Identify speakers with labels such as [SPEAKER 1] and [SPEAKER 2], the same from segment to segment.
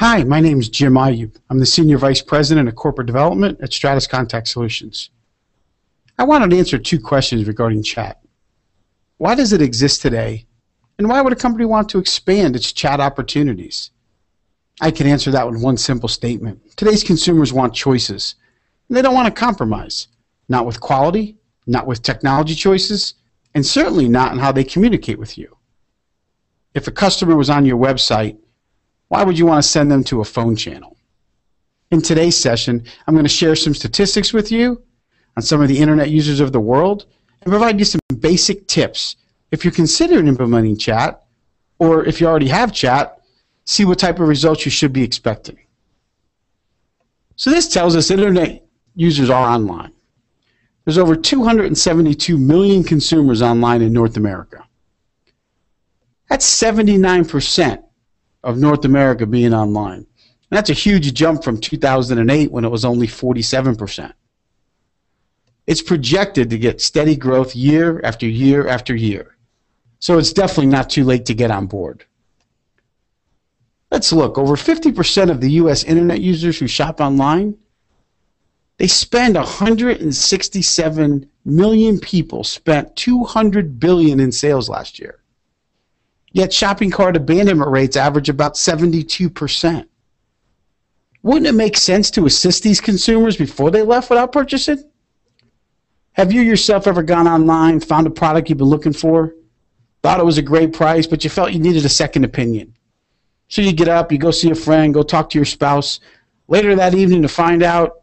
[SPEAKER 1] Hi, my name is Jim Ayub. I'm the Senior Vice President of Corporate Development at Stratus Contact Solutions. I wanted to answer two questions regarding chat. Why does it exist today? And why would a company want to expand its chat opportunities? I can answer that with one simple statement. Today's consumers want choices, and they don't want to compromise. Not with quality, not with technology choices, and certainly not in how they communicate with you. If a customer was on your website, why would you want to send them to a phone channel? In today's session, I'm going to share some statistics with you on some of the internet users of the world and provide you some basic tips if you're considering implementing chat, or if you already have chat, see what type of results you should be expecting. So this tells us internet users are online. There's over 272 million consumers online in North America. That's 79% of North America being online. And that's a huge jump from 2008 when it was only 47%. It's projected to get steady growth year after year after year. So it's definitely not too late to get on board. Let's look. Over 50% of the U.S. internet users who shop online, they spend 167 million people spent $200 billion in sales last year. Yet shopping cart abandonment rates average about 72%. Wouldn't it make sense to assist these consumers before they left without purchasing? Have you yourself ever gone online, found a product you've been looking for, thought it was a great price, but you felt you needed a second opinion? So you get up, you go see a friend, go talk to your spouse. Later that evening to find out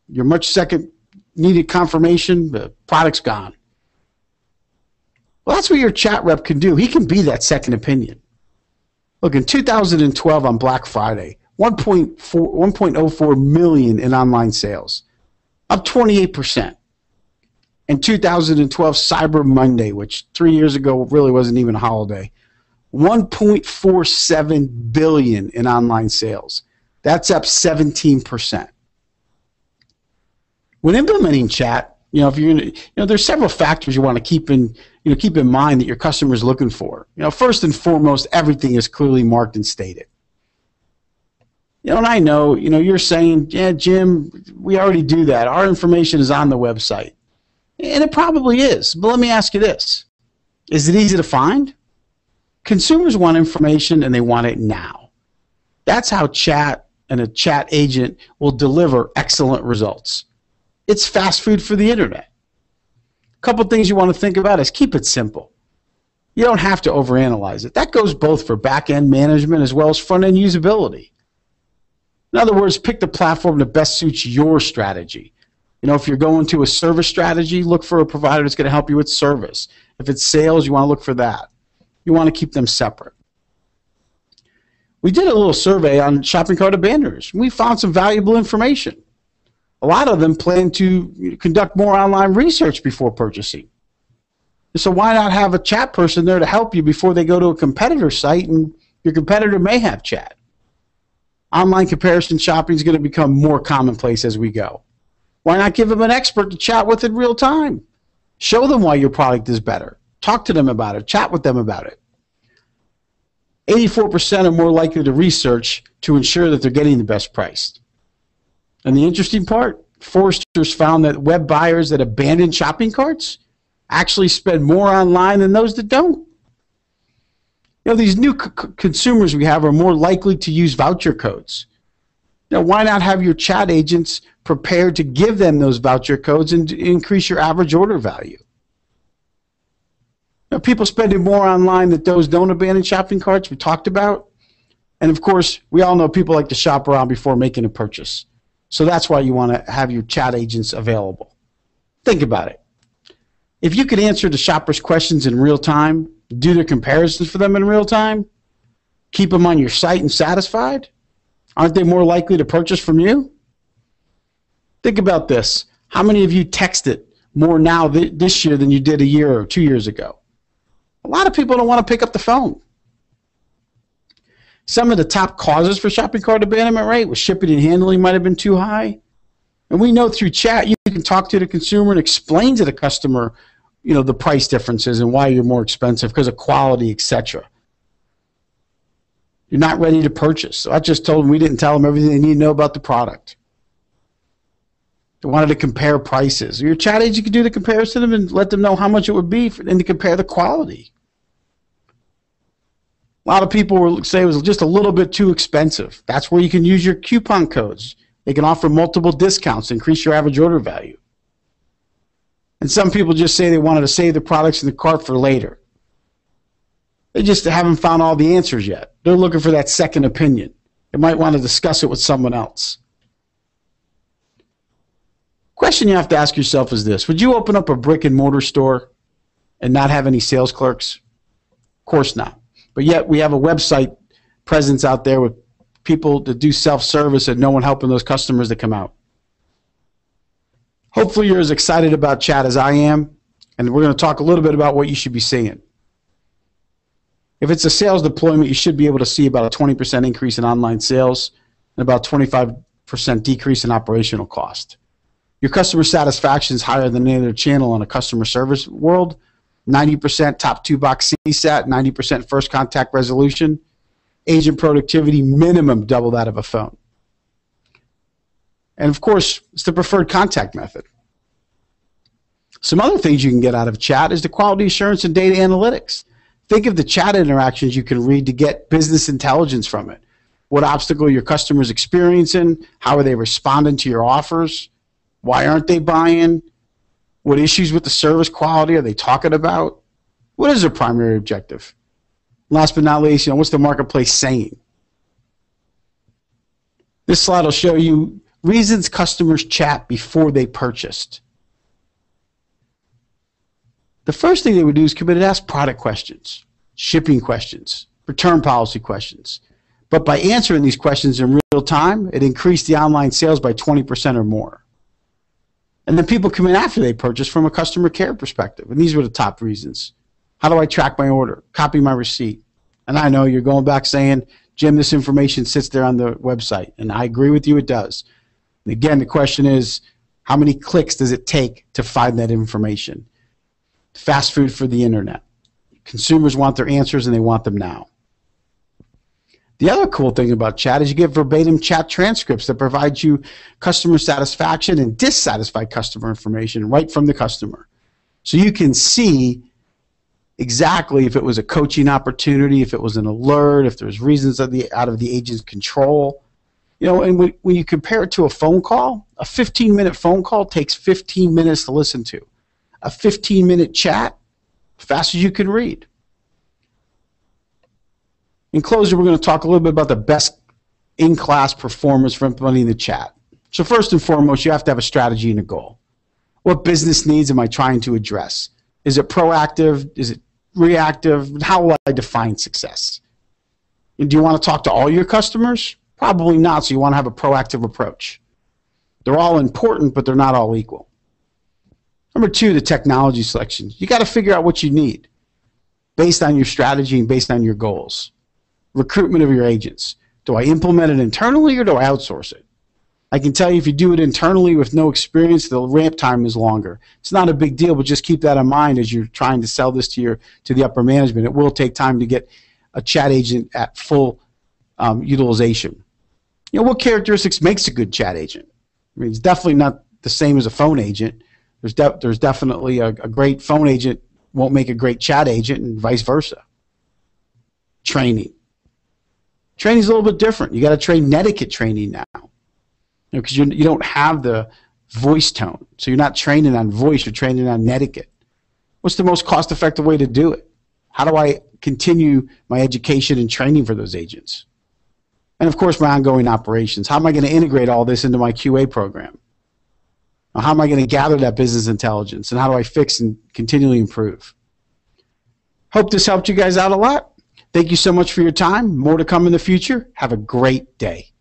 [SPEAKER 1] your much second needed confirmation, the product's gone. Well, that's what your chat rep can do. He can be that second opinion. Look, in 2012 on Black Friday, 1.04 million in online sales, up 28%. In 2012 Cyber Monday, which 3 years ago really wasn't even a holiday, 1.47 billion in online sales. That's up 17%. When implementing chat, if you're gonna, there's several factors you want to keep in mind that your customer is looking for. First and foremost, everything is clearly marked and stated. And I know, you're saying, yeah, Jim, we already do that. Our information is on the website. And it probably is. But let me ask you this. Is it easy to find? Consumers want information and they want it now. That's how chat and a chat agent will deliver excellent results. It's fast food for the internet. A couple things you want to think about is keep it simple. You don't have to overanalyze it. That goes both for back-end management as well as front-end usability. In other words, pick the platform that best suits your strategy. If you're going to a service strategy, look for a provider that's going to help you with service. If it's sales, you want to look for that. You want to keep them separate. We did a little survey on shopping cart abandoners. We found some valuable information. A lot of them plan to conduct more online research before purchasing. So why not have a chat person there to help you before they go to a competitor site and your competitor may have chat? Online comparison shopping is going to become more commonplace as we go. Why not give them an expert to chat with in real time? Show them why your product is better. Talk to them about it. Chat with them about it. 84% are more likely to research to ensure that they're getting the best price. And the interesting part, Forrester's found that web buyers that abandon shopping carts actually spend more online than those that don't. These new consumers we have are more likely to use voucher codes. Why not have your chat agents prepared to give them those voucher codes and increase your average order value? People spending more online than those don't abandon shopping carts we talked about. And of course, we all know people like to shop around before making a purchase. So that's why you want to have your chat agents available. Think about it. If you could answer the shoppers' questions in real time, do their comparisons for them in real time, keep them on your site and satisfied, aren't they more likely to purchase from you? Think about this. How many of you texted more now this year than you did a year or 2 years ago? A lot of people don't want to pick up the phone. Some of the top causes for shopping cart abandonment rate was shipping and handling might have been too high. And we know through chat you can talk to the consumer and explain to the customer, the price differences and why you're more expensive because of quality, etc. You're not ready to purchase. So I just told them we didn't tell them everything they need to know about the product. They wanted to compare prices. Your chat agent could do the comparison to them and let them know how much it would be and to compare the quality. A lot of people will say it was just a little bit too expensive. That's where you can use your coupon codes. They can offer multiple discounts, increase your average order value. And some people just say they wanted to save the products in the cart for later. They just haven't found all the answers yet. They're looking for that second opinion. They might want to discuss it with someone else. Question you have to ask yourself is this: would you open up a brick and mortar store and not have any sales clerks? Of course not. But yet we have a website presence out there with people that do self-service and no one helping those customers that come out. Hopefully you're as excited about chat as I am, and we're going to talk a little bit about what you should be seeing. If it's a sales deployment, you should be able to see about a 20% increase in online sales and about 25% decrease in operational cost. Your customer satisfaction is higher than any other channel in a customer service world. 90% top 2-box CSAT, 90% first contact resolution. Agent productivity minimum double that of a phone. And of course, it's the preferred contact method. Some other things you can get out of chat is the quality assurance and data analytics. Think of the chat interactions you can read to get business intelligence from it. What obstacle your customers experiencing? How are they responding to your offers? Why aren't they buying? What issues with the service quality are they talking about? What is their primary objective? Last but not least, what's the marketplace saying? This slide will show you reasons customers chat before they purchased. The first thing they would do is come in and ask product questions, shipping questions, return policy questions. But by answering these questions in real time, it increased the online sales by 20% or more. And then people come in after they purchase from a customer care perspective. And these were the top reasons. How do I track my order? Copy my receipt. And I know you're going back saying, Jim, this information sits there on the website. And I agree with you, it does. And again, the question is, how many clicks does it take to find that information? Fast food for the internet. Consumers want their answers and they want them now. The other cool thing about chat is you get verbatim chat transcripts that provide you customer satisfaction and dissatisfied customer information right from the customer. So you can see exactly if it was a coaching opportunity, if it was an alert, if there's reasons out of the agent's control. And when you compare it to a phone call, a 15-minute phone call takes 15 minutes to listen to. A 15-minute chat, fast as you can read. In closing, we're going to talk a little bit about the best in-class performance for implementing the chat. So first and foremost, you have to have a strategy and a goal. What business needs am I trying to address? Is it proactive? Is it reactive? How will I define success? And do you want to talk to all your customers? Probably not, so you want to have a proactive approach. They're all important, but they're not all equal. Number two, the technology selection. You got to figure out what you need based on your strategy and based on your goals. Recruitment of your agents. Do I implement it internally or do I outsource it? I can tell you if you do it internally with no experience, the ramp time is longer. It's not a big deal, but just keep that in mind as you're trying to sell this to the upper management. It will take time to get a chat agent at full utilization. What characteristics makes a good chat agent? I mean, it's definitely not the same as a phone agent. There's definitely a great phone agent won't make a great chat agent and vice versa. Training. Training is a little bit different. You got to train etiquette training now, because you don't have the voice tone. So you're not training on voice, you're training on etiquette. What's the most cost-effective way to do it? How do I continue my education and training for those agents? And of course, my ongoing operations. How am I going to integrate all this into my QA program? How am I going to gather that business intelligence? And how do I fix and continually improve? Hope this helped you guys out a lot. Thank you so much for your time. More to come in the future. Have a great day.